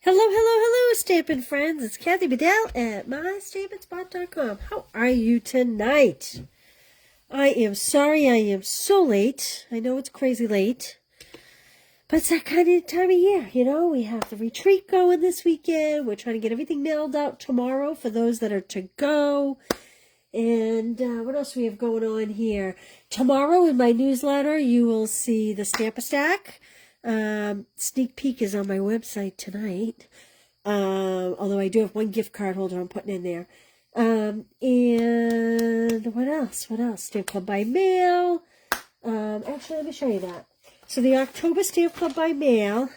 Hello, hello, hello, Stampin' friends. It's Kathy Bedell at mystampinspot.com. How are you tonight? I am sorry I am so late. I know it's crazy late. But it's that kind of time of year, you know. We have the retreat going this weekend. We're trying to get everything mailed out tomorrow for those that are to go. And what else we have going on here? Tomorrow in my newsletter, you will see the Stamp-A-Stack. Sneak peek is on my website tonight. Although I do have one gift card holder I'm putting in there. And what else? Stamp Club by mail. Actually, let me show you that. So the October Stamp Club by mail,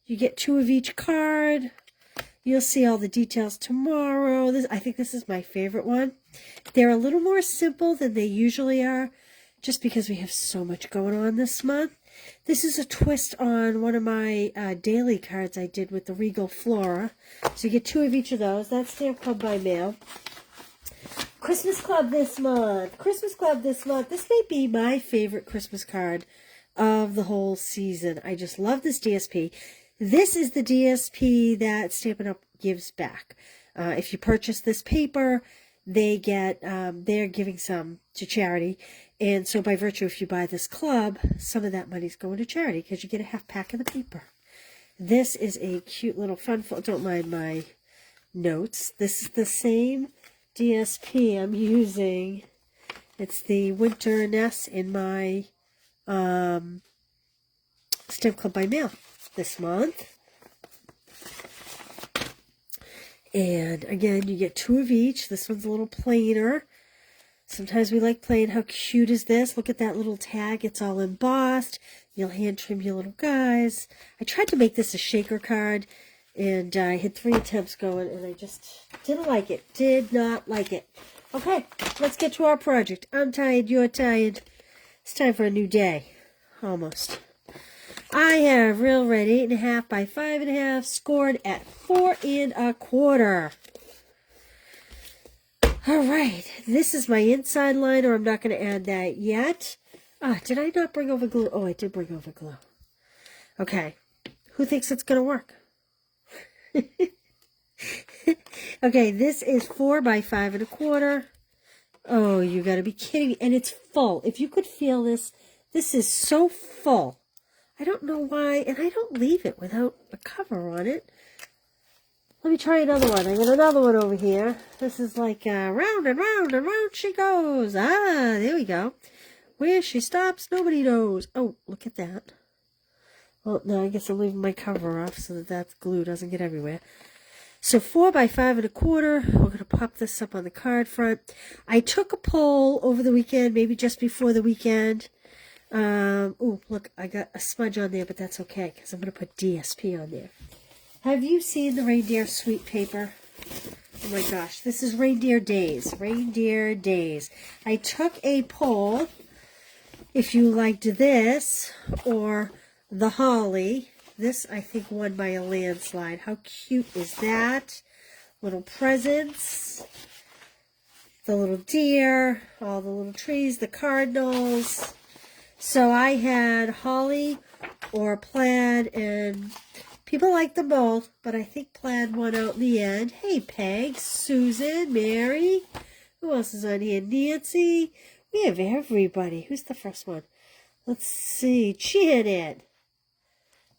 you get 2 of each card. You'll see all the details tomorrow. I think this is my favorite one. They're a little more simple than they usually are, just because we have so much going on this month. This is a twist on one of my daily cards I did with the Regal Flora. So you get 2 of each of those. That's Stamp Club by mail. Christmas Club this month. This may be my favorite Christmas card of the whole season. I just love this DSP. This is the DSP that Stampin' Up! Gives back. If you purchase this paper, they get, they're giving some to charity. And so by virtue, if you buy this club, some of that money's going to charity because you get a half pack of the paper. This is a cute little fun, don't mind my notes. This is the same DSP I'm using. It's the Winter Ness in my Stamp Club by mail this month. And again, you get 2 of each. This one's a little plainer. Sometimes we like plain. How cute is this? Look at that little tag. It's all embossed. You'll hand trim your little guys. I tried to make this a shaker card, and I had 3 attempts going, and I just didn't like it. Did not like it. Okay, let's get to our project. I'm tired. You're tired. It's time for a new day. Almost. I have Real Red 8.5 by 5.5, scored at 4 1/4. All right, this is my inside liner. I'm not going to add that yet. Did I not bring over glue? Oh, I did bring over glue. Okay, who thinks it's going to work? Okay, this is 4 by 5 1/4. Oh, you got to be kidding me. And it's full. If you could feel this, this is so full. I don't know why, and I don't leave it without a cover on it. Let me try another one. I got another one over here. This is like round and round and round she goes. There we go. Where she stops, nobody knows. Oh, look at that. Well, no, I guess I'm leaving my cover off so that glue doesn't get everywhere. So 4 by 5 1/4. We're going to pop this up on the card front. I took a poll over the weekend, maybe just before the weekend. Oh, look, I got a smudge on there, but that's okay because I'm going to put DSP on there. Have you seen the Reindeer Suite paper? Oh my gosh, this is Reindeer Days. Reindeer Days. I took a poll if you liked this or the Holly. This, I think, won by a landslide. How cute is that? Little presents. The little deer. All the little trees. The cardinals. So I had Holly or Plaid, and people like them both, but I think Plaid won out in the end. Hey, Peg, Susan, Mary. Who else is on here? Nancy. We have everybody. Who's the first one? Let's see. Janet.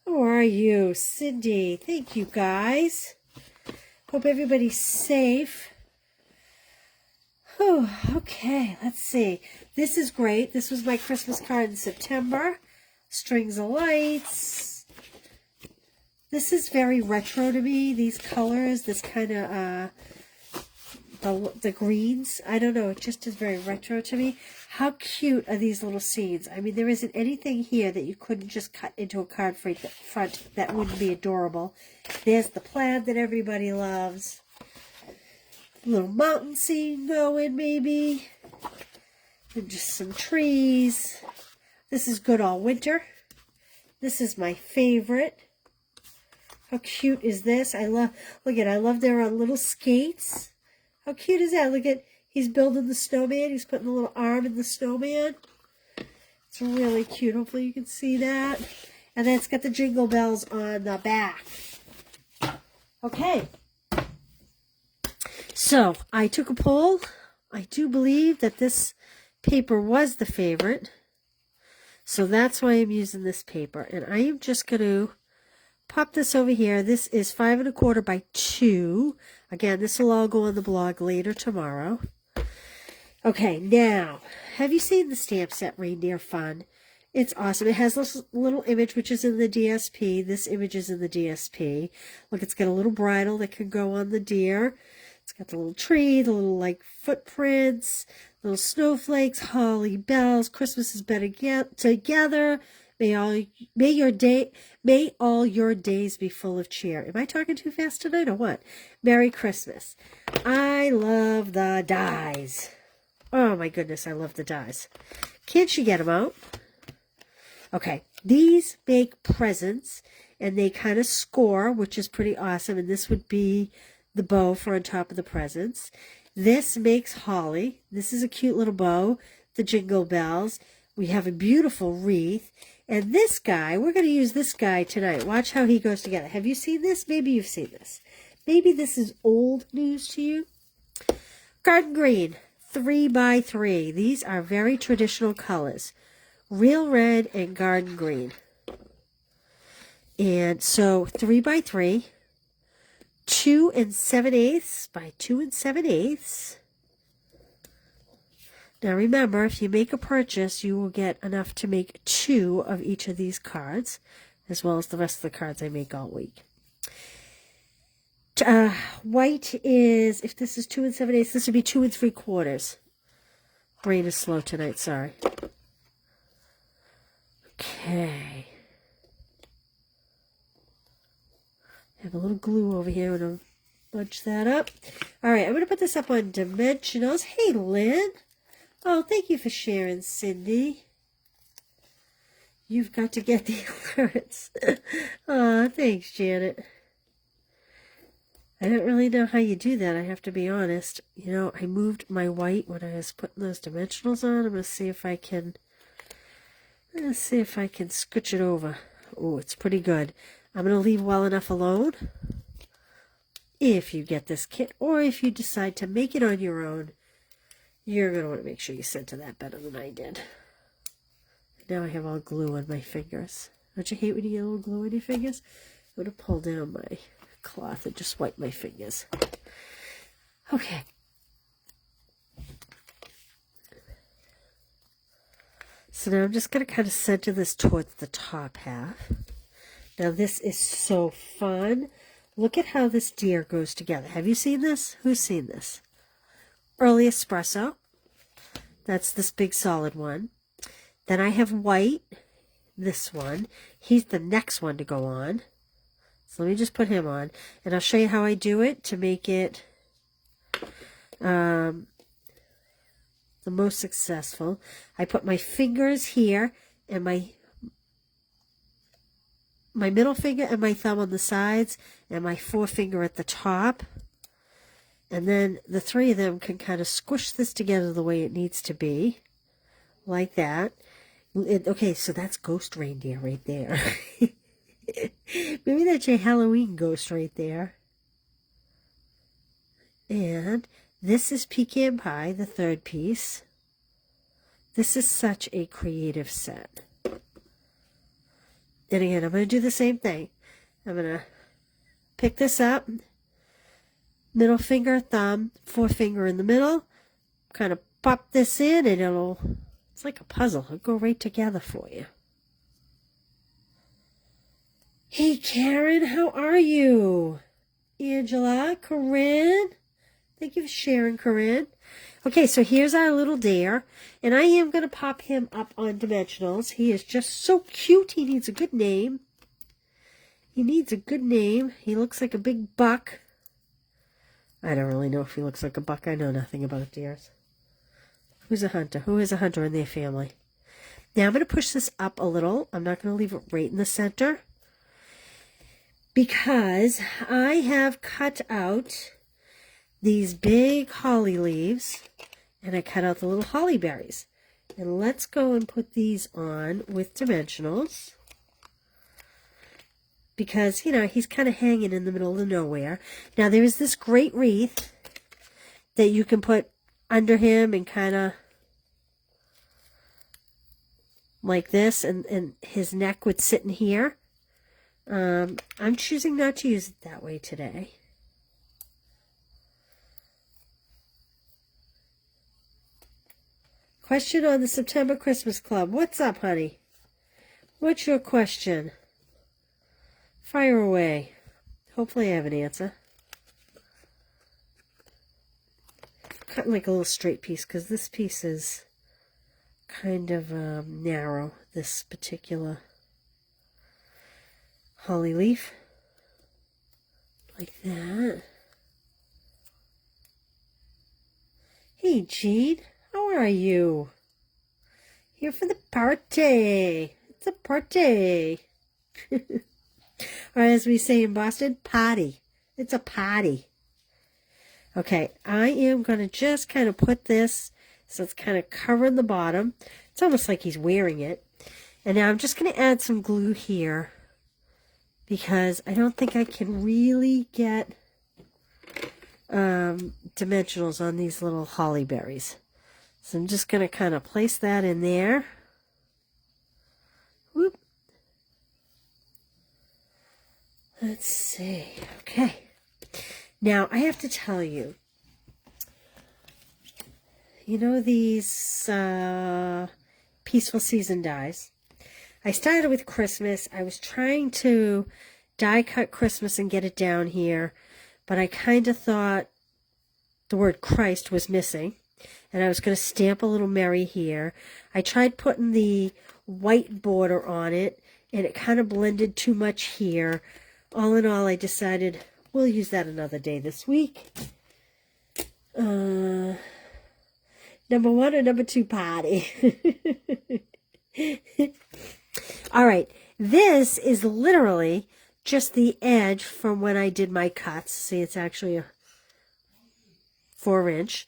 How are you? Cindy. Thank you, guys. Hope everybody's safe. Oh, okay, let's see. This is great. This was my Christmas card in September. Strings of lights. This is very retro to me. These colors, this kind of, the greens. I don't know. It just is very retro to me. How cute are these little scenes? I mean, there isn't anything here that you couldn't just cut into a card front that wouldn't be adorable. There's the plaid that everybody loves. Little mountain scene going, maybe. And just some trees. This is good all winter. This is my favorite. How cute is this? I love they're on little skates. How cute is that? Look at, he's building the snowman. He's putting a little arm in the snowman. It's really cute. Hopefully you can see that. And then it's got the jingle bells on the back. Okay. So, I took a poll. I do believe that this paper was the favorite. So that's why I'm using this paper. And I am just going to pop this over here. This is 5 1/4 by 2. Again, this will all go on the blog later tomorrow. Okay, now, have you seen the stamp set Reindeer Fun? It's awesome. It has this little image, which is in the DSP. This image is in the DSP. Look, it's got a little bridle that can go on the deer. It's got the little tree, the little, like, footprints, little snowflakes, holly bells. Christmas is better together. May all your days be full of cheer. Am I talking too fast tonight or what? Merry Christmas. I love the dies. Oh, my goodness, I love the dies. Can't you get them out? Okay, these make presents, and they kind of score, which is pretty awesome. And this would be the bow for on top of the presents. This makes holly. This is a cute little bow. The jingle bells. We have a beautiful wreath. And this guy, we're going to use this guy tonight. Watch how he goes together. Have you seen this? Maybe you've seen this. Maybe this is old news to you. Garden green, 3 by 3. These are very traditional colors. Real red and garden green. And so 3 by 3, 2 7/8 by 2 7/8. Now remember, if you make a purchase, you will get enough to make 2 of each of these cards, as well as the rest of the cards I make all week. White is, if this is 2 7/8, this would be 2 3/4. Brain is slow tonight, sorry. Okay. Have a little glue over here. I'm going to bunch that up. All right, I'm going to put this up on dimensionals. Hey, Lynn. Oh, thank you for sharing, Cindy. You've got to get the alerts. Oh, thanks, Janet. I don't really know how you do that, I have to be honest. You know, I moved my white when I was putting those dimensionals on. I'm going to see if I can... scooch it over. Oh, it's pretty good. I'm going to leave well enough alone. If you get this kit, or if you decide to make it on your own, you're going to want to make sure you center that better than I did. Now I have all glue on my fingers. Don't you hate when you get a little glue on your fingers? I'm going to pull down my cloth and just wipe my fingers. Okay. So now I'm just going to kind of center this towards the top half. Now this is so fun. Look at how this deer goes together. Have you seen this? Who's seen this? Early espresso. That's this big solid one. Then I have white. This one. He's the next one to go on. So let me just put him on. And I'll show you how I do it to make it the most successful. I put my fingers here and my middle finger and my thumb on the sides and my forefinger at the top. And then the 3 of them can kind of squish this together the way it needs to be. Like that. Okay, so that's ghost reindeer right there. Maybe that's your Halloween ghost right there. And this is pecan pie, the 3rd piece. This is such a creative set. And again, I'm going to do the same thing. I'm going to pick this up, middle finger, thumb, forefinger in the middle, kind of pop this in, and it's like a puzzle. It'll go right together for you. Hey, Karen, how are you? Angela, Corinne, thank you for sharing, Corinne. Okay, so here's our little deer, and I am going to pop him up on dimensionals. He is just so cute. He needs a good name. He needs a good name. He looks like a big buck. I don't really know if he looks like a buck. I know nothing about deers. Who's a hunter? Who is a hunter in their family? Now I'm going to push this up a little. I'm not going to leave it right in the center, because I have cut out these big holly leaves, and I cut out the little holly berries. And let's go and put these on with dimensionals. because, you know, he's kind of hanging in the middle of nowhere. Now, there is this great wreath that you can put under him and kind of like this, and his neck would sit in here. I'm choosing not to use it that way today. Question on the September Christmas Club. What's up, honey? What's your question? Fire away. Hopefully I have an answer. Cutting like a little straight piece because this piece is kind of narrow, this particular holly leaf. Like that. Hey, Jean. How are you? Here for the party. It's a party. Or as we say in Boston, potty. It's a potty. Okay, I am going to just kind of put this so it's kind of covering the bottom. It's almost like he's wearing it. And now I'm just going to add some glue here because I don't think I can really get dimensionals on these little holly berries. So I'm just going to kind of place that in there. Whoop. Let's see. Okay. Now, I have to tell you, you know these Peaceful Season dies? I started with Christmas. I was trying to die cut Christmas and get it down here, but I kind of thought the word Christ was missing. And I was going to stamp a little Mary here. I tried putting the white border on it, and it kind of blended too much here. All in all, I decided we'll use that another day this week. Number 1 or number 2 party? All right. This is literally just the edge from when I did my cuts. See, it's actually a 4-inch.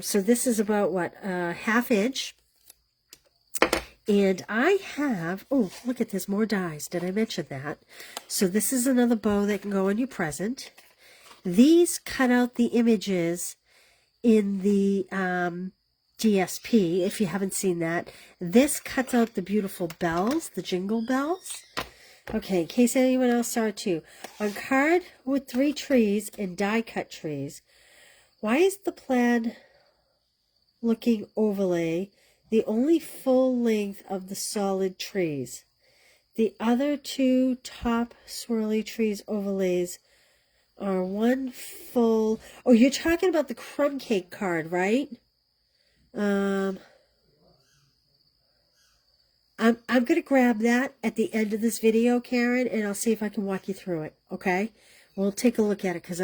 So this is about, what, ½ inch. And I have, oh, look at this, more dies. Did I mention that? So this is another bow that can go on your present. These cut out the images in the DSP, if you haven't seen that. This cuts out the beautiful bells, the jingle bells. Okay, in case anyone else saw it too. On card with 3 trees and die cut trees, why is the plaid looking overlay the only full length of the solid trees? The other 2 top swirly trees overlays are one full... Oh, you're talking about the crumb cake card, right? I'm going to grab that at the end of this video, Karen, and I'll see if I can walk you through it, okay? We'll take a look at it because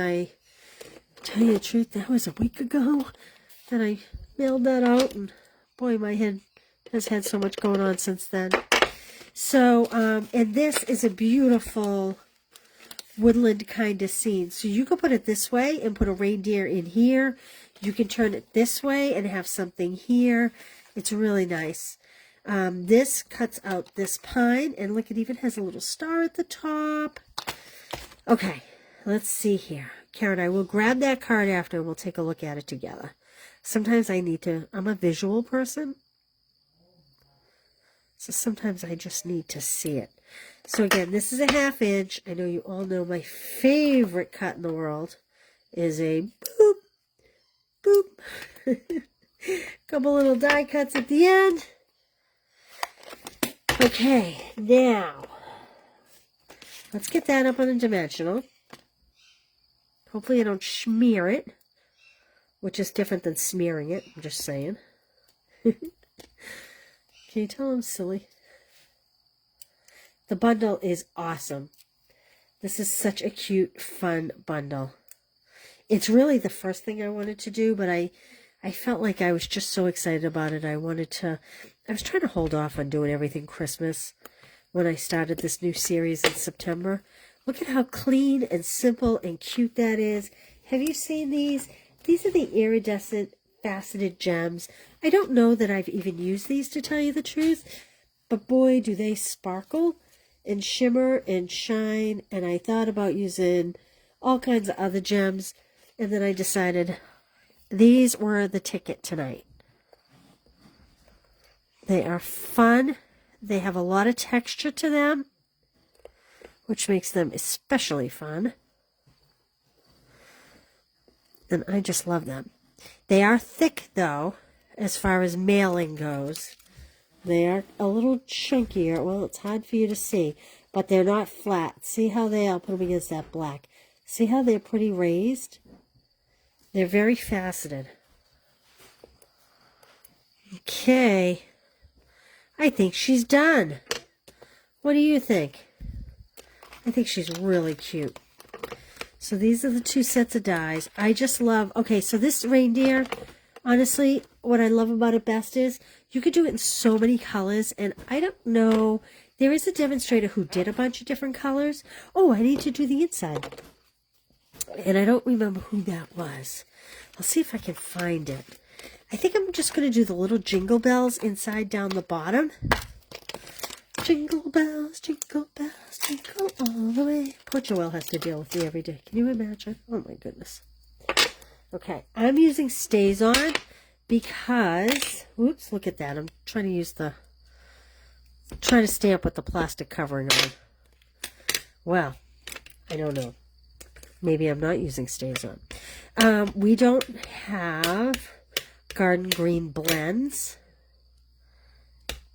tell you the truth, that was a week ago that I mailed that out, and boy, my head has had so much going on since then. So, and this is a beautiful woodland kind of scene. So you can put it this way and put a reindeer in here. You can turn it this way and have something here. It's really nice. This cuts out this pine, and look, it even has a little star at the top. Okay, let's see here. Karen, I will grab that card after and we'll take a look at it together. Sometimes I need to, I'm a visual person, so sometimes I just need to see it. So again, this is a ½ inch. I know you all know my favorite cut in the world is a boop, boop. Couple little die cuts at the end. Okay, now, let's get that up on a dimensional. Hopefully I don't smear it, which is different than smearing it. I'm just saying. Can you tell I'm silly? The bundle is awesome. This is such a cute, fun bundle. It's really the first thing I wanted to do, but I felt like I was just so excited about it. I was trying to hold off on doing everything Christmas when I started this new series in September. Look at how clean and simple and cute that is. Have you seen these? These are the iridescent faceted gems. I don't know that I've even used these, to tell you the truth, but boy, do they sparkle and shimmer and shine, and I thought about using all kinds of other gems, and then I decided these were the ticket tonight. They are fun. They have a lot of texture to them, which makes them especially fun. And I just love them. They are thick, though, as far as mailing goes. They are a little chunkier. Well, it's hard for you to see, but they're not flat. See how they are? I'll put them against that black. See how they're pretty raised? They're very faceted. Okay. I think she's done. What do you think? I think she's really cute. So these are the two sets of dies. I just love, okay, so this reindeer, honestly, what I love about it best is you could do it in so many colors, and I don't know, there is a demonstrator who did a bunch of different colors. Oh, I need to do the inside. And I don't remember who that was. I'll see if I can find it. I think I'm just going to do the little jingle bells inside down the bottom. Jingle bells, jingle all the way. Poor Joelle has to deal with me every day. Can you imagine? Oh my goodness. Okay, I'm using Stays On because, oops, look at that. I'm trying to stamp with the plastic covering on. Well, I don't know. Maybe I'm not using Stays On. We don't have Garden Green blends.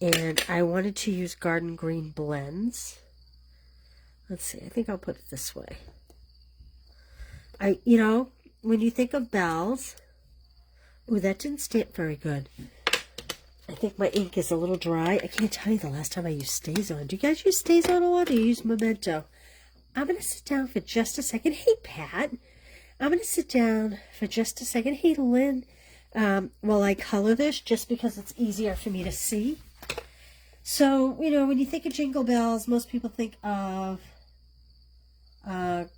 And I wanted to use Garden Green blends. Let's see, I think I'll put it this way. You know, when you think of bells, ooh, that didn't stamp very good. I think my ink is a little dry. I can't tell you the last time I used Stays On. Do you guys use Stays On a lot, or you use Memento? I'm going to sit down for just a second. Hey, Pat. I'm going to sit down for just a second. Hey, Lynn. While I color this, just because it's easier for me to see. So, you know, when you think of Jingle Bells, most people think of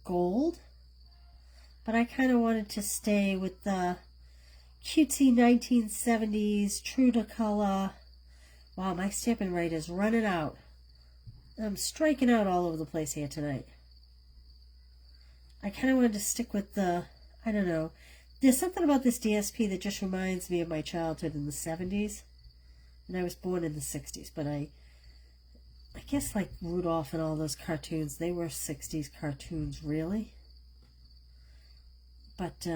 gold. But I kind of wanted to stay with the cutesy 1970s, true to color. Wow, my stamping rate is running out. I'm striking out all over the place here tonight. I kind of wanted to stick with the, I don't know. There's something about this DSP that just reminds me of my childhood in the 70s. And I was born in the 60s, but I guess like Rudolph and all those cartoons, they were 60s cartoons, really. But,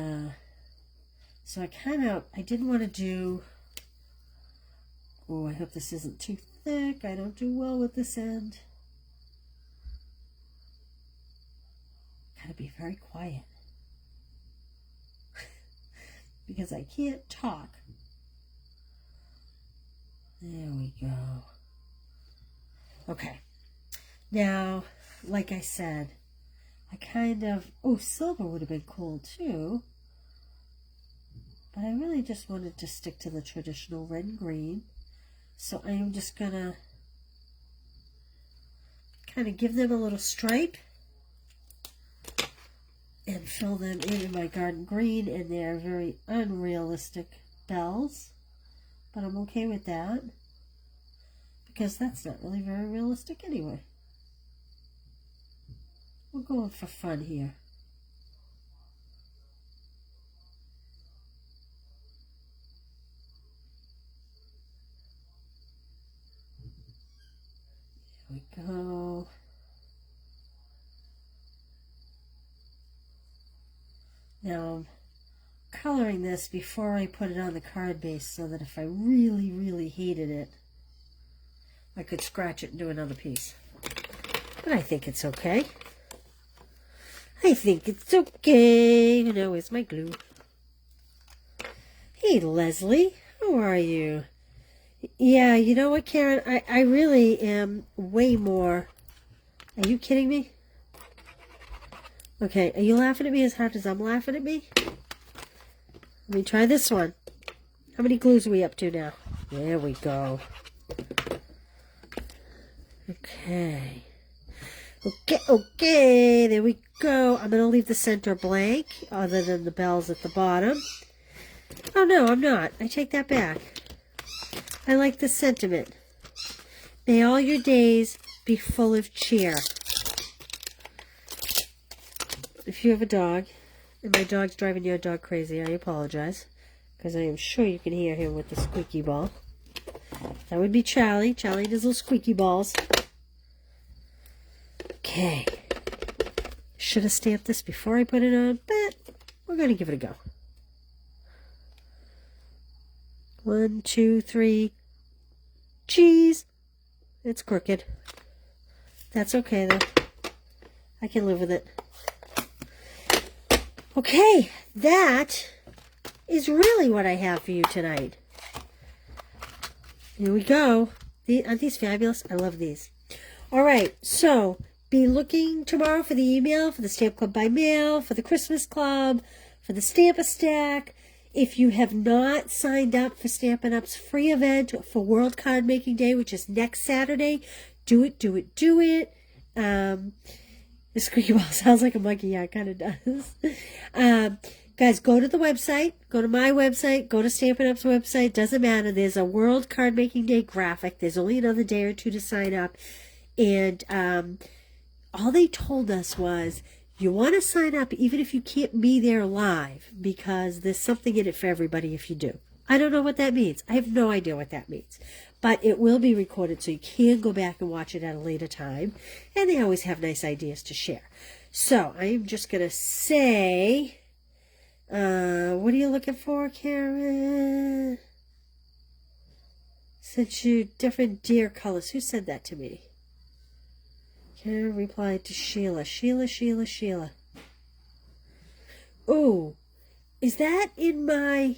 so I didn't want to do, oh, I hope this isn't too thick. I don't do well with this end. Gotta be very quiet. Because I can't talk. There we go. Okay. Now, like I said, oh, silver would have been cool too. But I really just wanted to stick to the traditional red and green. So I am just going to kind of give them a little stripe and fill them in my garden green, and they're very unrealistic bells. But I'm okay with that, because that's not really very realistic anyway. We're going for fun here. There we go. Now I'm coloring this before I put it on the card base, so that if I really, really hated it, I could scratch it and do another piece. But I think it's okay. I think it's okay. Now, where's my glue? Hey, Leslie. How are you? Yeah, you know what, Karen? I really am way more... Are you kidding me? Okay, are you laughing at me as hard as I'm laughing at me? Let me try this one. How many glues are we up to now? There we go. Okay. Okay, there we go. I'm going to leave the center blank, other than the bells at the bottom. Oh, no, I'm not. I take that back. I like the sentiment. May all your days be full of cheer. If you have a dog, and my dog's driving your dog crazy, I apologize, because I am sure you can hear him with the squeaky ball. That would be Charlie. Charlie and his little squeaky balls. Okay. Should have stamped this before I put it on, but we're going to give it a go. 1, 2, 3. Cheese. It's crooked. That's okay, though. I can live with it. Okay, that is really what I have for you tonight. Here we go. Aren't these fabulous? I love these. All right, so be looking tomorrow for the email, for the Stamp Club by Mail, for the Christmas Club, for the Stamp-A-Stack. If you have not signed up for Stampin' Up's free event for World Card Making Day, which is next Saturday, do it, do it, do it. The squeaky ball sounds like a monkey. Yeah, it kind of does. Guys, go to the website. Go to my website. Go to Stampin' Up's website. Doesn't matter. There's a World Card Making Day graphic. There's only another day or two to sign up. And all they told us was, you want to sign up even if you can't be there live, because there's something in it for everybody if you do. I don't know what that means. I have no idea what that means. But it will be recorded, so you can go back and watch it at a later time. And they always have nice ideas to share. So I am just going to say, what are you looking for, Karen? Sent you different deer colors. Who said that to me? Karen replied to Sheila. Sheila. Oh, is that in my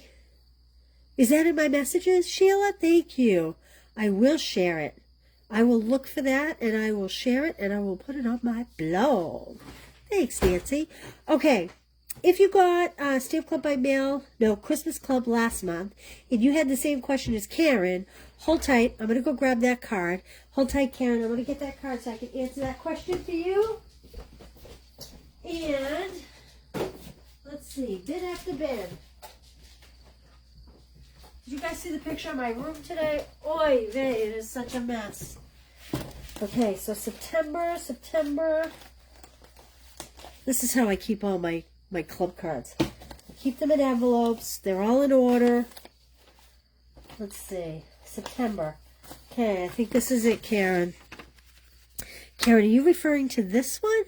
messages, Sheila? Thank you. I will share it. I will look for that, and I will share it, and I will put it on my blog. Thanks, Nancy. Okay, if you got Stamp Club by Mail, no, Christmas Club last month, and you had the same question as Karen, hold tight. I'm going to go grab that card. Hold tight, Karen. I'm going to get that card so I can answer that question for you. And let's see, bid after bid. Did you guys see the picture of my room today? Oy vey, it is such a mess. Okay, so September. This is how I keep all my club cards. I keep them in envelopes. They're all in order. Let's see. September. Okay, I think this is it, Karen. Karen, are you referring to this one?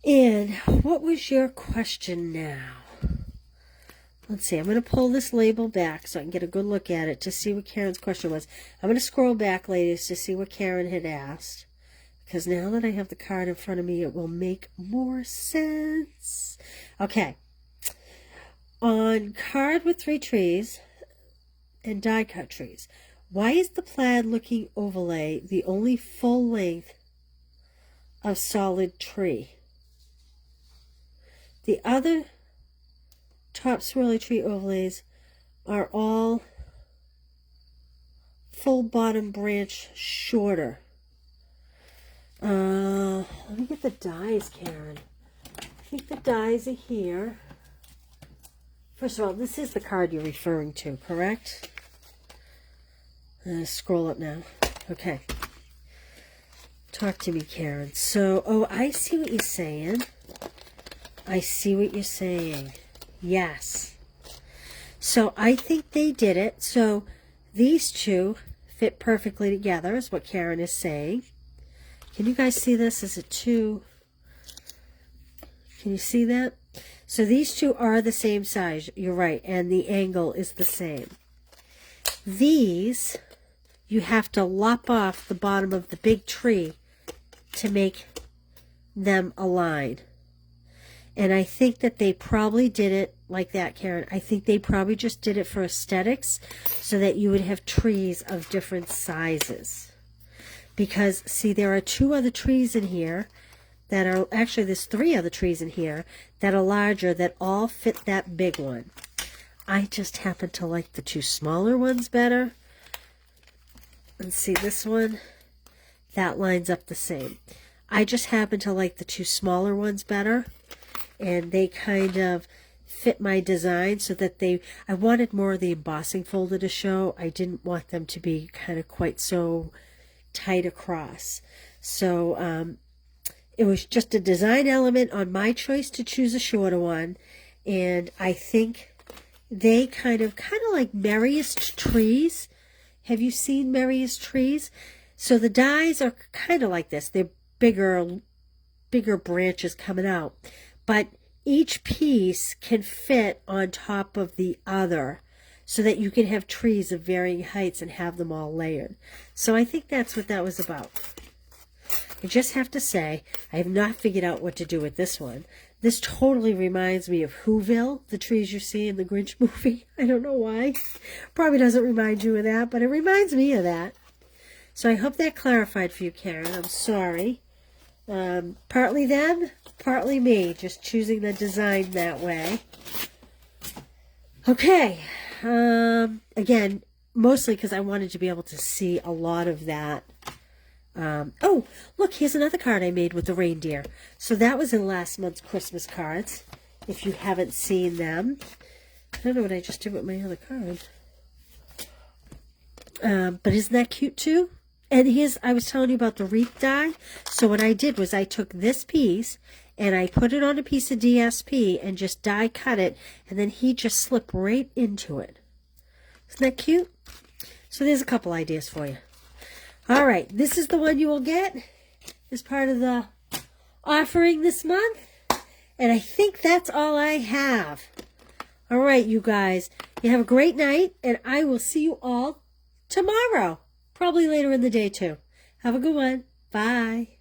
And what was your question now? Let's see. I'm going to pull this label back so I can get a good look at it to see what Karen's question was. I'm going to scroll back, ladies, to see what Karen had asked. Because now that I have the card in front of me, it will make more sense. Okay. On card with 3 trees and die cut trees, why is the plaid looking overlay the only full length of solid tree? The other top swirly tree overlays are all full bottom branch shorter. Let me get the dies, Karen. I think the dies are here. First of all, this is the card you're referring to, correct? Scroll up now. Okay. Talk to me, Karen. So, oh, I see what you're saying. Yes. So I think they did it. So these two fit perfectly together is what Karen is saying. Can you guys see this? Is it two? Can you see that? So these two are the same size. You're right. And the angle is the same. These, you have to lop off the bottom of the big tree to make them align. And I think that they probably did it like that, Karen. I think they probably just did it for aesthetics so that you would have trees of different sizes. Because, see, there are 2 other trees in here that are, actually there's 3 other trees in here that are larger that all fit that big one. I just happen to like the 2 smaller ones better. And see this one? That lines up the same. I just happen to like the 2 smaller ones better. And they kind of fit my design so that I wanted more of the embossing folder to show. I didn't want them to be kind of quite so tight across. So it was just a design element on my choice to choose a shorter one. And I think they kind of like merriest trees. Have you seen merriest trees? So the dies are kind of like this. They're bigger branches coming out. But each piece can fit on top of the other so that you can have trees of varying heights and have them all layered. So I think that's what that was about. I just have to say, I have not figured out what to do with this one. This totally reminds me of Whoville, the trees you see in the Grinch movie. I don't know why. Probably doesn't remind you of that, but it reminds me of that. So I hope that clarified for you, Karen. I'm sorry. Partly them, partly me, just choosing the design that way. Okay. Again, mostly because I wanted to be able to see a lot of that. Oh, look, here's another card I made with the reindeer. So that was in last month's Christmas cards, if you haven't seen them. I don't know what I just did with my other card. But isn't that cute too? And here's, I was telling you about the wreath die. So what I did was I took this piece and I put it on a piece of DSP and just die cut it. And then he just slipped right into it. Isn't that cute? So there's a couple ideas for you. All right, this is the one you will get as part of the offering this month. And I think that's all I have. All right, you guys, you have a great night, and I will see you all tomorrow. Probably later in the day, too. Have a good one. Bye.